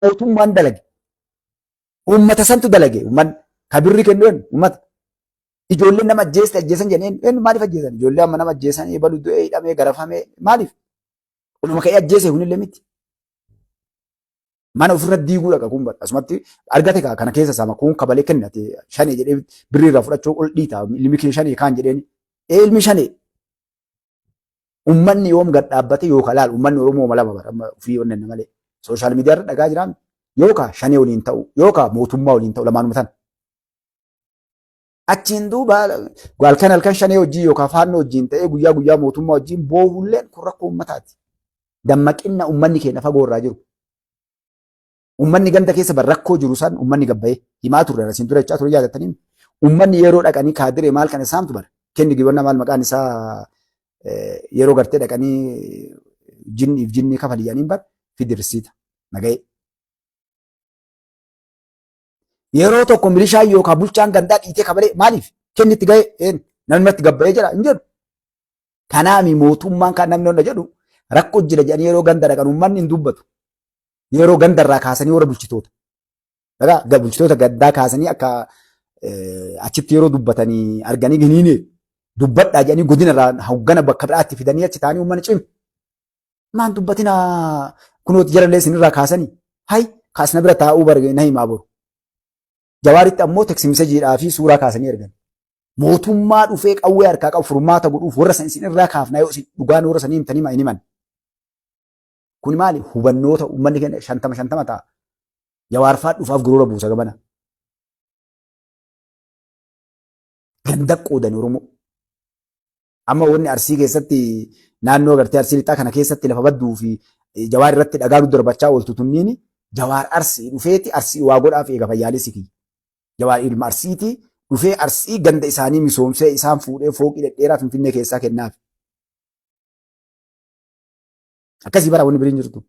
mootummaan dalage. Uummata santu dalage. Uummanni kabirri kennuun uummata. Ijoolleen nama ajjeesan jenneen maaliif ajjeesan? Ijoollee amma nama ajjeesan eebalu du'ee hidhamee garafamee maaliif? Oluma ka'ee ajjeese hunillee miti. Mana ofirra diiguu dhaqa kun asumatti argate kana keessa sama kun kabalee kennate shanee jedhee birriirraa fudhachuu ol dhiita ilmi kee shanee kaan jedheen ilmi shanee. Uummanni yoom gad dhaabbate yookaan laal uummanni Oromoo malama bara ofii onneen malee sooshaal miidiyaa irra dhagaa jiraan yookaan shanee waliin ta'u yookaan mootummaa waliin ta'u lamaanuma sana. Achiin duuba halkan shanee wajjin yookaan faannoo wajjin ta'ee guyyaa mootummaa wajjin boohulleen kun rakkoo uummataati. Dammaqinna uummanni keenya fagoo irraa jiru. Uummanni ganda keessa rakkoo jiru san uummanni gabbayee himaa turre asiin dura jechaa ture yaadattanii uummanni yeroo dhaqanii kaadiree maal kana isaamtu bara kenni gibannaa maal maqaan isaa yeroo gartee dhaqanii jinni kafaliyaniin bara fidirsiita nagahee. Yeroo tokko milishaa yookaan bulchaan gandaa dhiitee kabalee maaliif kenni itti gahee namatti gabbayee jira hin jedhu. Kanaami mootummaan kan namni hunda jedhu rakkoo jira jedhanii yeroo ganda dhaqan uummanni hin dubbatu. Yeroo gandarraa kaasanii warra bulchitoota. Bulchitoota gaddaa kaasanii akka achitti yeroo dubbatanii arganii giniinee dubbadhaa jedhanii godinarraa hoggana bakka biraatti fidanii achi taa'anii uummanni cimi. Maan dubbatina kunooti jarallee isinirraa kaasanii hayi kaasna bira taa'uu barge na himaa boru. Jawaaritti ammoo teksimisejiidhaa fi suuraa kaasanii argan. Mootummaa dhufee qawwee harkaa qabu furmaata godhuuf warra san isinirraa kaafnaa yoo isin dhugaan warra sanii himtanii maa hin himan. Kun maali? Hubannoota uummanni keenya 50 ta'a. Jawaarfaa dhufaaf gurura buusa gabana. Ganda qoodan Oromoo. Amma wanni Arsii keessatti naannoo gartee Arsii lixaa kana keessatti lafa badduu fi Jawaar irratti dhagaa darbachaa ooltu tunniini Jawaar Arsii dhufeeti Arsii waa godhaaf eega fayyaalessi kiyya. Jawaar ilma Arsiiti dhufee Arsii ganda isaanii misoomsee isaan fuudhee fooqii dhedheeraa Finfinnee keessaa kennaaf. Akkasii bara wanni biriin jirtu.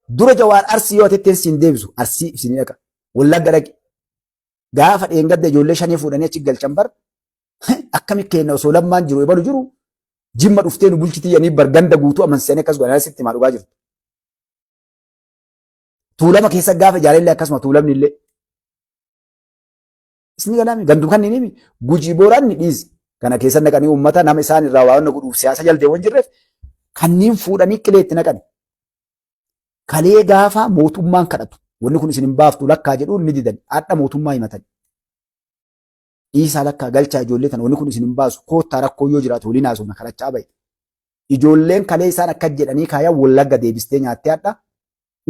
Dura Jawaar Arsii yoo tetteen siin deebisu Arsii ibsinii dhaqa. Wallagga dhaqe. Gaafa dheengadda ijoollee shanii fuudhanii achi galchan bar akkami kenna osoo lammaan jiru ebalu jiru jimma dhuftee nu bulchitii yanii bar ganda guutuu amansanii akkas godhan asitti maa dhugaa jirtu. Tuulama keessa gaafa jaalallee akkasuma tuulamni illee. Isni galaami gandum kan inni Gujii Booraan ni dhiisi. Kana keessa naqanii uummata nama isaan irraa waa godhuuf siyaasa jaldeewwan jirreef kanneen fuudhanii qileetti naqan. Kalee gaafa mootummaan kadhatu wanni kun isin hin baaftu lakkaa jedhuun ni didan haadha mootummaa himatan. Dhiisaa lakkaa galchaa ijoollee tana wanni kun isin hin baasu koottaa rakkoo yoo jiraatu waliin haasofna kadhachaa bahe. Ijoolleen kalee isaan akka jedhanii kaayaa Wallagga deebistee nyaattee haadha.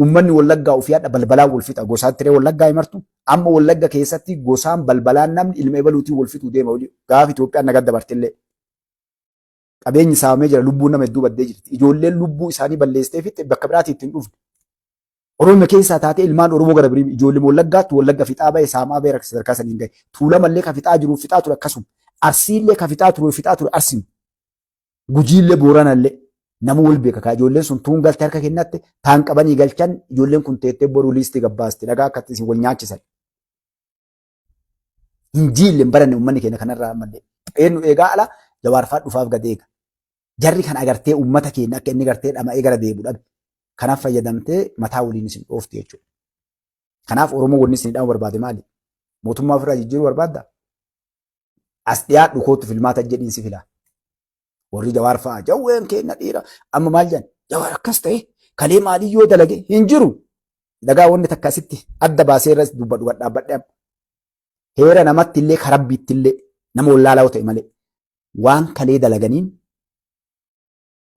Uummanni Wallaggaa ofii haadha balbalaan wal fixa gosaan tiree Wallaggaa himartu. Amma Wallagga keessatti gosaan balbalaan namni ilma ebaluutiin wal fixuu deema. Gaafa Itoophiyaan nagaa dabartillee. Qabeenyi saamamee jira lubbuun nama hedduu baddee jirti. Ijoolleen lubbuu isaanii balleessitee fitte bakka biraatti ittiin dhufne. Oromoo keessaa taatee ilmaan Oromoo gara birii ijoollee Wallaggaatti Wallagga fixaa bahe saamaa bahe sadarkaa saniin gahe. Tuulamallee ka fixaa jiru fixaa ture akkasuma. Arsiillee ka fixaa ture Arsiin. Gujiillee Booranallee. Nama wal beeka ijoolleen sun tuun galtee harka kennatte taan qabanii galchan ijoolleen kun teettee boruu liistii gabbaasti dhagaa akkatti isin wal nyaachisan. Hinjiilleen baranne uummanni keenya kanarraa ammallee. Eenyu eegaa ala Jawaarfaa dhufaaf gad eega. Jarri kan agartee uummata keenya akka inni gartee dhama'ee gara deebi'u dhabe. Kanaaf fayyadamtee mataa waliin isin dhoofti jechuudha. Kanaaf Oromoo wanni isin dhaamuu barbaade maali? Mootummaa ofirraa jijjiiruu barbaadda? As dhiyaadhu kootu filmaata jedhiin si filaa. Warri Jawaar fa'aa jawween keenya dhiira amma maal jedhan Jawaar akkas ta'e kalee maalii yoo dalage hin jiru dagaa wanni takka asitti adda baasee irratti dubbadhu dhaabbadhe heera namatti illee karabbiitti illee nama wallaalaa ta'e malee waan kalee dalaganiin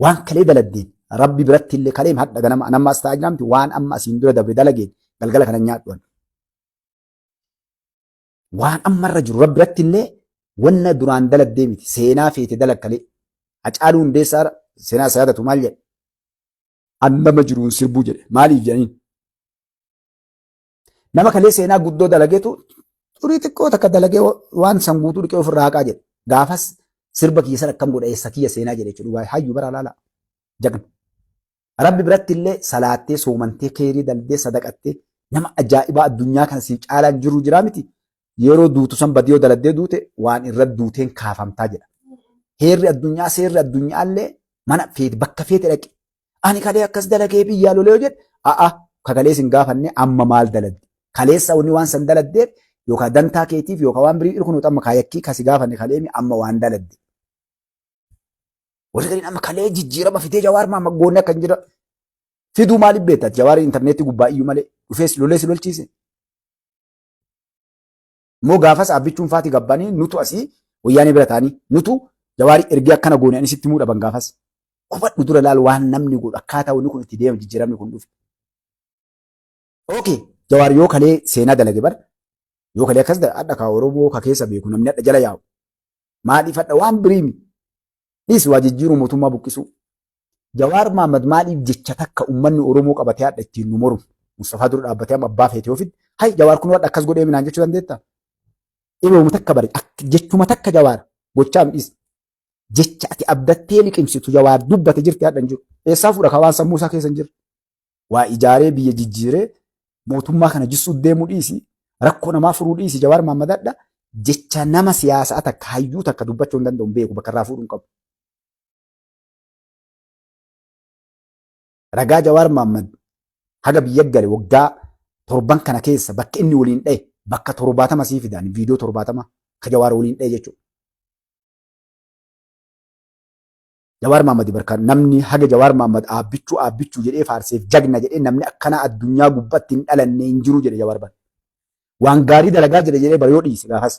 waan kalee daladdeen rabbi biratti illee kalee hadda ganama nama as taa'aa jiraamti waan amma asiin dura dabre dalageen galgala kana nyaadhuan waan ammarra jiru rabbi biratti illee wanna duraan daladdee miti seenaa feete dalagkalee. Hacaaluu Hundeessaa seenaa isaa yaadatu maal jedhe? Annama jiruun sirbuu jedhe. Maaliif jedhaniin? Nama kalee seenaa guddoo dalageetu xurii xiqqoo takka dalagee waan san guutuu dhiqee ofirraa haqaa jedhe. Gaafas sirba kiyya akkam godha eessa kiyya seenaa jedhe jechuudha. Hayyuu bara laala. Jagna. Rabbi biratti illee salaattee soomantee keerii daldee sadaqattee nama ajaa'ibaa addunyaa kana si caalaan jiru jiraa miti. Yeroo duutu san badii yoo daladdee duute waan irra duuteen kaafamtaa jedha. Heerri addunyaa seerri addunyaallee mana feete bakka feete dhaqe Ani kalee akkas dalagee biyyaa lolee jedhe kakalee sin gaafanne amma maal daladde? Kaleessa wanni waan san daladdeef yookaan dantaa keetiif yookaan waan birii irkunuut amma kaayakkii kasi gaafanne kaleemi amma waan daladde. Warri galiin amma kalee jijjiirama fitee Jawaar Mohaammed goonee akkan jira. Fiduu maaliif beektaa? Jawaar intarneetii gubbaa iyyuu malee dhufees lolee si lolchiise. Moo gaafas abbichuun faati gabbanii nutu asii wayyaanee bira taanii nutu Jawaarii ergee akkana goone ani sitti muudhaban gaafas. Qofadhu dura laal waan namni godhu akkaataa wanni kun itti deemu jijjiiramni kun dhufe. Okay, Jawaar yoo kalee seenaa dalage bar yoo kalee akkas adda kaa Oromoo ka keessa beeku namni adda jala yaa'u. Maaliif adda waan biriimi? Dhiis waa jijjiiruu mootummaa buqqisuu. Jawaar Mohaammed maaliif jecha takka uummanni Oromoo qabatee adda ittiin nu moru? Mustafaa dura dhaabbatee amma abbaa feetee ofitti. Hay Jawaar kun adda akkas godhee minaan jechuu dandeettaa? Dhibeewuma takka bari jechuma takka Jawaar gochaa midhis. Jecha ati abdattee liqimsitu Jawaar dubbate jirti hadhan jiru. Eessaa fuudha ka waan sammuu isaa keessa hin jirre? Waa ijaaree biyya jijjiiree mootummaa kana jissuu deemuu dhiisi. Rakkoo namaa furuu dhiisi Jawaar Mohaammed adda jecha nama siyaasaa takka hayyuu takka dubbachuu hin danda'u beeku bakka irraa fuudhuu hin qabu. Ragaa Jawaar Mohaammed haga biyya gale waggaa 7 kana keessa bakka inni waliin dhaye bakka 70 sii fidaan viidiyoo 70 ka Jawaar waliin dhaye jechuudha. Jawaar Mohaammed barkaan namni haga Jawaar Mohaammed aabbichuu jedhee faarseef jagna jedhee namni akkana addunyaa gubbaatti hin dhalanne hin jiru jedhe Jawaar Mohaammed. Waan gaarii dalagaa jedhee bara yoo dhiise gaafas.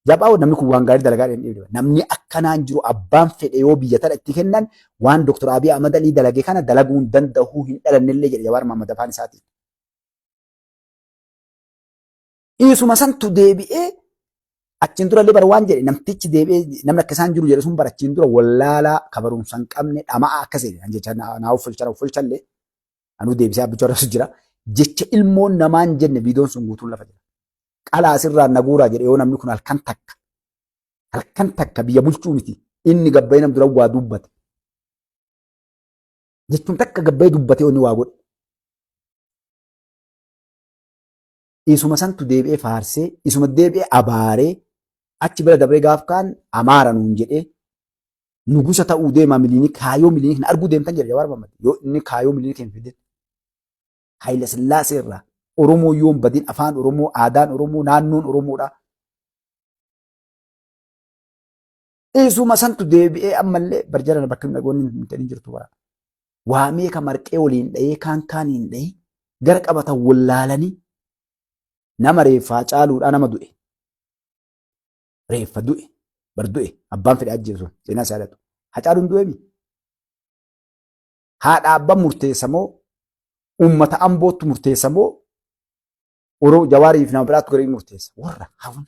Jabaa'u namni kun waan gaarii dalagaa jedhee namni akkanaa hin jiru abbaan fedhe yoo biyya tana itti kennan waan Dr. Abiy Ahmed Ali dalage kana dalaguu hin danda'u hin dhalannellee jedhe Jawaar Mohaammed afaan isaatiin. Isuma santu deebi'ee achiin dura illee bara waan jedhe namtichi deebi'ee namni akka isaan jiru jedhe sun bara achiin dura wallaalaa kabarumsa hin qabne dhama'a akkas jedhe jecha naa uffalchallee anuu deebisee abbicha irra jira jecha ilmoon namaan jenne viidiyoon sun guutuun lafa jira. Qalaa asirraa naguuraa jedhe yoo namni kun halkan takka biyya bulchuu miti inni gabbayee nam dura waa dubbate. Jechuun takka gabbayee dubbatee inni waa godhe. Isuma santu deebi'ee faarsee isuma deebi'ee abaaree achi bira dabree gaaf kaan amaara nuun jedhee nugusa ta'uu deema miliinik kaayoo miliinik na arguu deemtan jedha Jawaar Mohaammed yoo inni kaayoo miliinik hin fide. Haayila Sillaasee irraa Oromoo yoon badin afaan Oromoo aadaan Oromoo naannoon Oromoodha. Isuma santu deebi'ee ammallee barjala bakka nagoonni hin jirtu bara. Waamee ka marqee waliin dha'ee kaan hin dha'ee gara qabatan wallaalanii nama reeffaa caaluudhaa nama du'e. Reeffa du'e bar du'e abbaan fedhe ajjeesu seenaa isaa dhatu. Hacaaluun du'eemi. Haadha abbaan murteessa moo uummata amboottu murteessa moo Jawaariif nama biraattu garii murteessa warra hawwan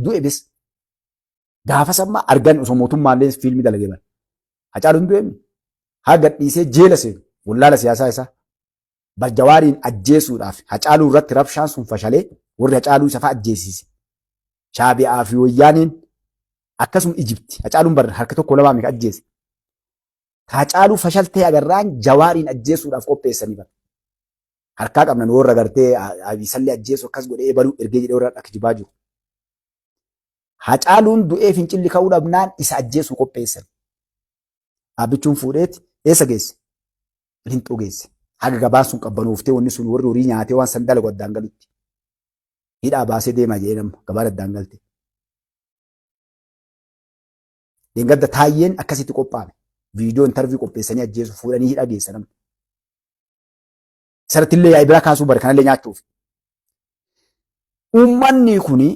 du'e bis. Gaafas amma argan osoo mootummaallee fiilmii dalagee bara. Hacaaluun du'eemi. Haa gadhiisee jeela seenu wallaala siyaasaa isaa. Bar Jawaariin ajjeesuudhaaf Hacaaluu irratti rabshaan sun fashalee warri Hacaaluu isa fa'a ajjeesiise. Shaabi'aa fi Wayyaaniin akkasuma Ijipti. Hacaaluun bar harka tokko lamaa meeqa ajjeese. Hacaaluu fashaltee agarraan Jawaariin ajjeesuudhaaf qopheessanii bara. Harkaa qabnan warra gartee Abiisallee ajjeesu akkas godhee eebaluu ergee jedhee warra akka jibaa jiru. Hacaaluun du'ee fincilli ka'uu dhabnaan isa ajjeesuu qopheessan. Abbichuun fuudheeti eessa geesse? Linxoo geesse. Haga gabaan sun qabbanooftee wanni sun warri horii nyaatee waan san dalagu addaan galutti. Hidhaa baasee deemaa jedhee nama gabaan addaan galte. Deengadda taayyeen akkasitti qophaa'ame. Viidiyoo intarvii qopheessanii ajjeesu fuudhanii hidhaa geessa namni. Sartillee yaa'ii biraa kaasuu bari kanallee nyaachuuf. Uummanni kuni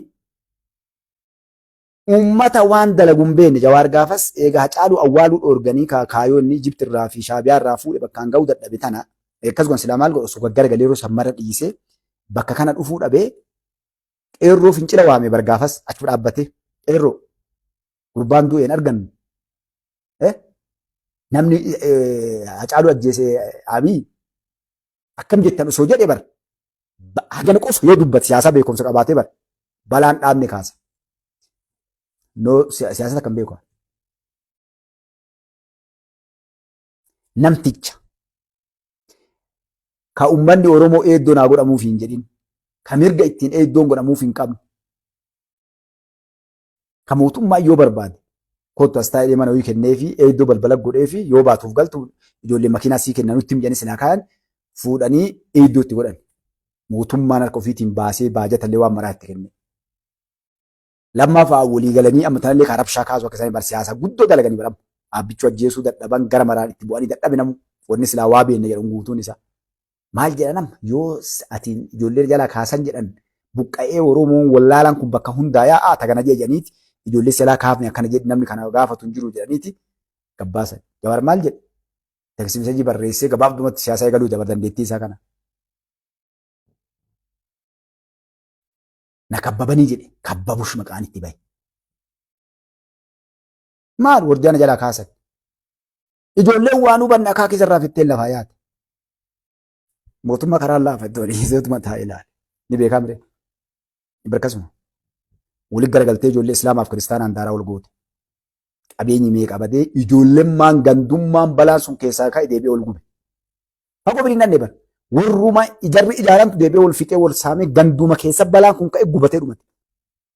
uummata waan dalagu hin beekne Jawaar gaafas egaa Hacaaluu awwaaluu dhoorganii kaayoonni Ijipti irraa fi Shaabiyaa irraa fuudhe bakkaan ga'uu dadhabe tana akkas goon silaa maal godhu osoo gaggara yeroo sammara dhiisee bakka kana dhufuu dhabee qeerroo fincila waame bar gaafas achi dhaabbatee qeerroo gurbaan du'een argannu namni Hacaaluu ajjeese Abiy akkam jettan osoo jedhe bar hagana qofa yoo dubbate siyaasaa beekumsa qabaatee bar balaan dhaabne kaasa. Siyaasata kan beeku. Namticha ka uummanni Oromoo eeddoo naa godhamuuf hin jedhin ka mirga ittiin eeddoon godhamuuf hin qabne ka mootummaa yoo barbaade kottu as taa'ee mana wayii kennee fi eeddoo balbala godhee fi yoo baatuuf galtu ijoollee makiinaa sii kennan nutti mijanii sinaa kaayan fuudhanii eeddoo itti godhan. Mootummaan harka ofiitiin baasee baajatallee waan maraa itti kenne. Lammaffaa walii galanii amma tanallee kan rabshaa kaasuu akka isaanii siyaasa guddoo dalaganii baramu. Abbichuu ajjeesuu dadhaban gara maraan itti bu'anii dadhabe namu. Wanni silaa waa beenne jedhan guutuun isaa. Maal jedhan amma yoo atiin ijoollee jalaa kaasan jedhan buqqa'ee Oromoon wallaalaan kun bakka hundaa yaa'aa tagana jedhaniiti ijoollee silaa kaafne akkana jedhi namni kana gaafatu hin jiru jedhaniiti gabbaasan. Jawaar maal jedhe? Teksimiisajii barreessee gabaabdumatti siyaasa eegaluu dabar dandeettii isaa kana. Na kabbabanii jedhe kabbabush maqaan itti bahe. Maal warjaana jalaa kaasan? Ijoolleen waan hubanne akaakii irraa fittee lafaa yaate. Mootummaa karaa laafattu waliiseetuma taa'ee ilaale. Ni beekamre. Akkasuma walitti garagaltee ijoollee Islaamaaf Kiristaanaan daaraa ol goote. Qabeenyi meeqa badee ijoolleen maan gandummaan balaan sun keessaa ka'e deebi'ee ol gube. Fagoo biriin dhandee bara. Warruma ijarri ijaaramtu deebi'ee ol fixee ol saamee ganduma keessa balaan kun ka'e gubatee dhumate.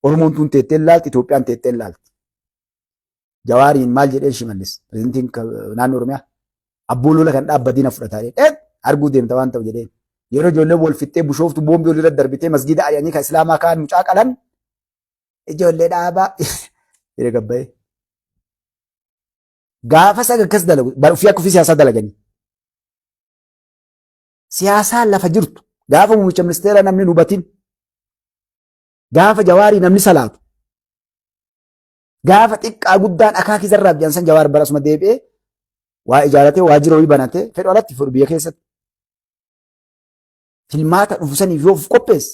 Oromoon tun teetteen laalti, Itoophiyaan teetteen laalti. Jawaariin maal jedheen Shimallis pirezidantiin naannoo Oromiyaa abboo lola kan dhaabbatiina fudhataa arguu deemta waan ta'u jedheen. Yeroo ijoollee wal fixee bushooftu boombii olirra darbitee masgiida ari'anii kan Islaamaa kaan mucaa qalan ijoollee dhaabaa jedhee gabbayee. Gaafa saga akkas dalagu ofii akka ofii siyaasaa dalaganii. Siyaasaan lafa jirtu gaafa muummicha ministeera namni hin hubatin gaafa Jawaarii namni salaatu gaafa xiqqaa guddaan akaakii zarraa biyansan Jawaar barasuma deebi'ee waa ijaaratee waajjira wayii banatee fedhu alatti fudhu biyya keessatti. Filmaata dhufusaniif yoo of qopheesse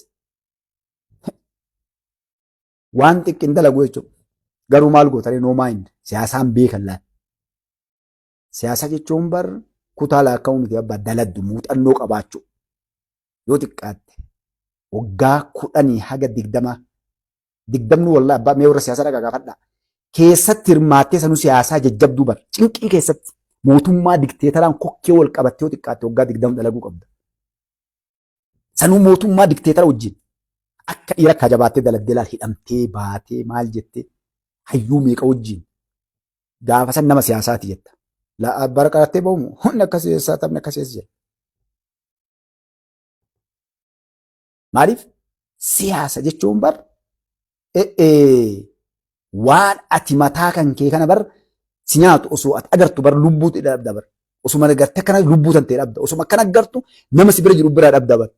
waan xiqqin dalagu jechuudha. Garuu maal gootanii no mind siyaasaan beekan laata. Siyaasa jechuun bar kutaa laakkaa'uu miti abbaa daladdu muuxannoo qabaachuu yoo xiqqaatte waggaa 10 haga 20 wallaahi abbaa mee warra siyaasa dhagaa gaafadhaa. Keessatti hirmaattee sanuu siyaasaa jajjabduu bar cinqii keessatti mootummaa dikteetaraan kokkee wal qabattee yoo xiqqaatte waggaa 20 dalaguu qabda. Sanuu mootummaa dikteetara wajjin akka dhiira akka jabaattee daladdee laal hidhamtee baatee maal jettee hayyuu meeqa wajjin gaafa san nama siyaasaati jetta. Bara qarattee ba'umu hundi akkasii eessaa taphni akkasii eessa jira. Maaliif siyaasa jechuun bar waan ati mataa kan kee kana bar si nyaatu osoo ati agartu bar lubbuutu dhabda bar osuma agartee akkana lubbuu tantee dhabda osuma akkana agartu nama si bira jiru biraa dhabda bar.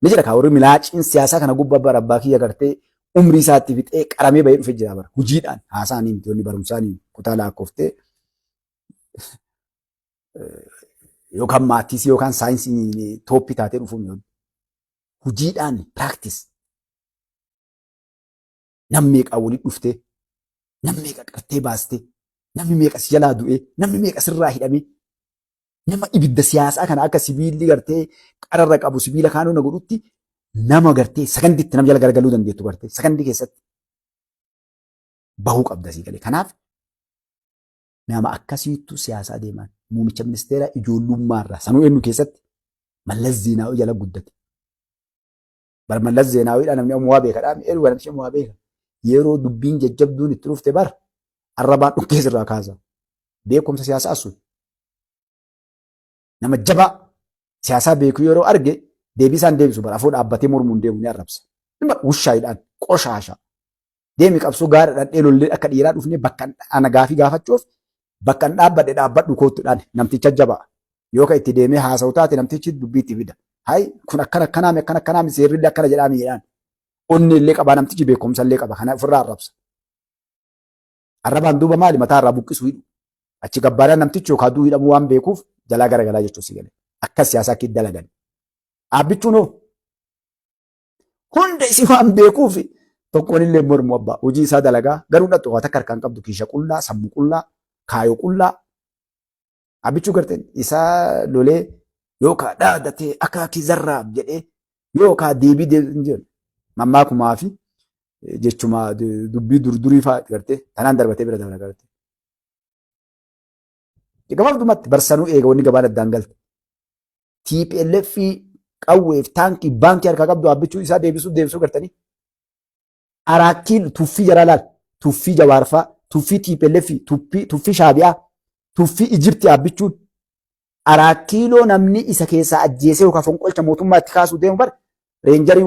Ni jira kaa warri milaaciin siyaasaa kana gubbaa bara abbaa kiyya agartee umrii isaatti fixee qaramee bahee dhufe jira bara hojiidhaan haasaanii miti wanni barumsaanii kutaa laakkoftee yookaan maatiis yookaan saayinsii tooppii taatee dhufuun hojiidhaan piraaktis. Namni meeqa walitti dhuftee namni meeqa qartee baastee namni meeqa si jalaa du'ee namni meeqa sirraa hidhamee nama ibidda siyaasaa kana akka sibiilli gartee qararra qabu sibiila kaanuu na godhutti nama gartee sagandiitti nama jala garagaluu dandeettu gartee sagandii keessatti bahuu qabda sii galee. Kanaaf nama akkasiittu siyaasaa deeman muummicha ministeera ijoollummaarraa sanuu eenyu keessatti Mallas Zeenaawii jala guddate. Bar Mallas Zeenaawiidhaan namni waa beekadhaa mi'eeru waan ishee waa beeka. Yeroo dubbiin jajjabduun itti dhufte bar arrabaan dhukkee sirraa kaasa. Beekumsa siyaasaa sun. Nama jabaa siyaasaa beeku yeroo arge deebii isaan deebisu bara afoo dhaabbatee mormuun deemu ni arrabsa. Wushaayiidhaan qoshaasha. Deemi qabsoo gaara dhadhee lollee akka dhiiraa dhufnee bakka ana gaafii gaafachuuf bakka dhaabbadhe dhaabbadhu koottuudhaan namticha jabaa. Yoo kan itti deemee haasa'u taate namtichi dubbii itti fida. Hayi kun akkana seerrillee akkana jedhaa miidhaan. Onni illee qabaa namtichi beekumsa illee qaba kana ofirraa arrabsa. Arrabaan duuba maali mataa irraa buqqisuu hidhu. Achi gabbaadhaan namtichi yookaan duu hidhamuu waan beekuuf jalaa garagalaa jechuun si galee. Akka siyaasaa akka dalagan. Dhaabbichuun hoo hunda isii waan beekuuf tokkoon illee mormu abbaa hojii isaa dalagaa garuu dhattu waan akka harkaan qabdu kiisha qullaa sammuu qullaa kaayoo qullaa. Dhaabbichuu garteen isaa lolee yookaan dhaadatee akka kizarraaf jedhee yookaan deebii deebiin mammaa kumaa fi jechuma dubbii durdurii fa'aa gartee tanaan darbatee bira dabala gartee. Gabaabdumatti barsanuu eega wanni gabaan addaan galte. TPLF qawweef taankii baankii harkaa qabdu dhaabbichuu isaa deebisuu gartanii. Araakkiin tuffii jara laal tuffii jawaarfaa tuffii TPLF, tuffii Shaabiyaa, tuffii Ijiptii abbichuun 4 kiiloo namni isa keessaa ajjeesee yookaan fonqolcha mootummaatti kaasuu deemu bara reenjariin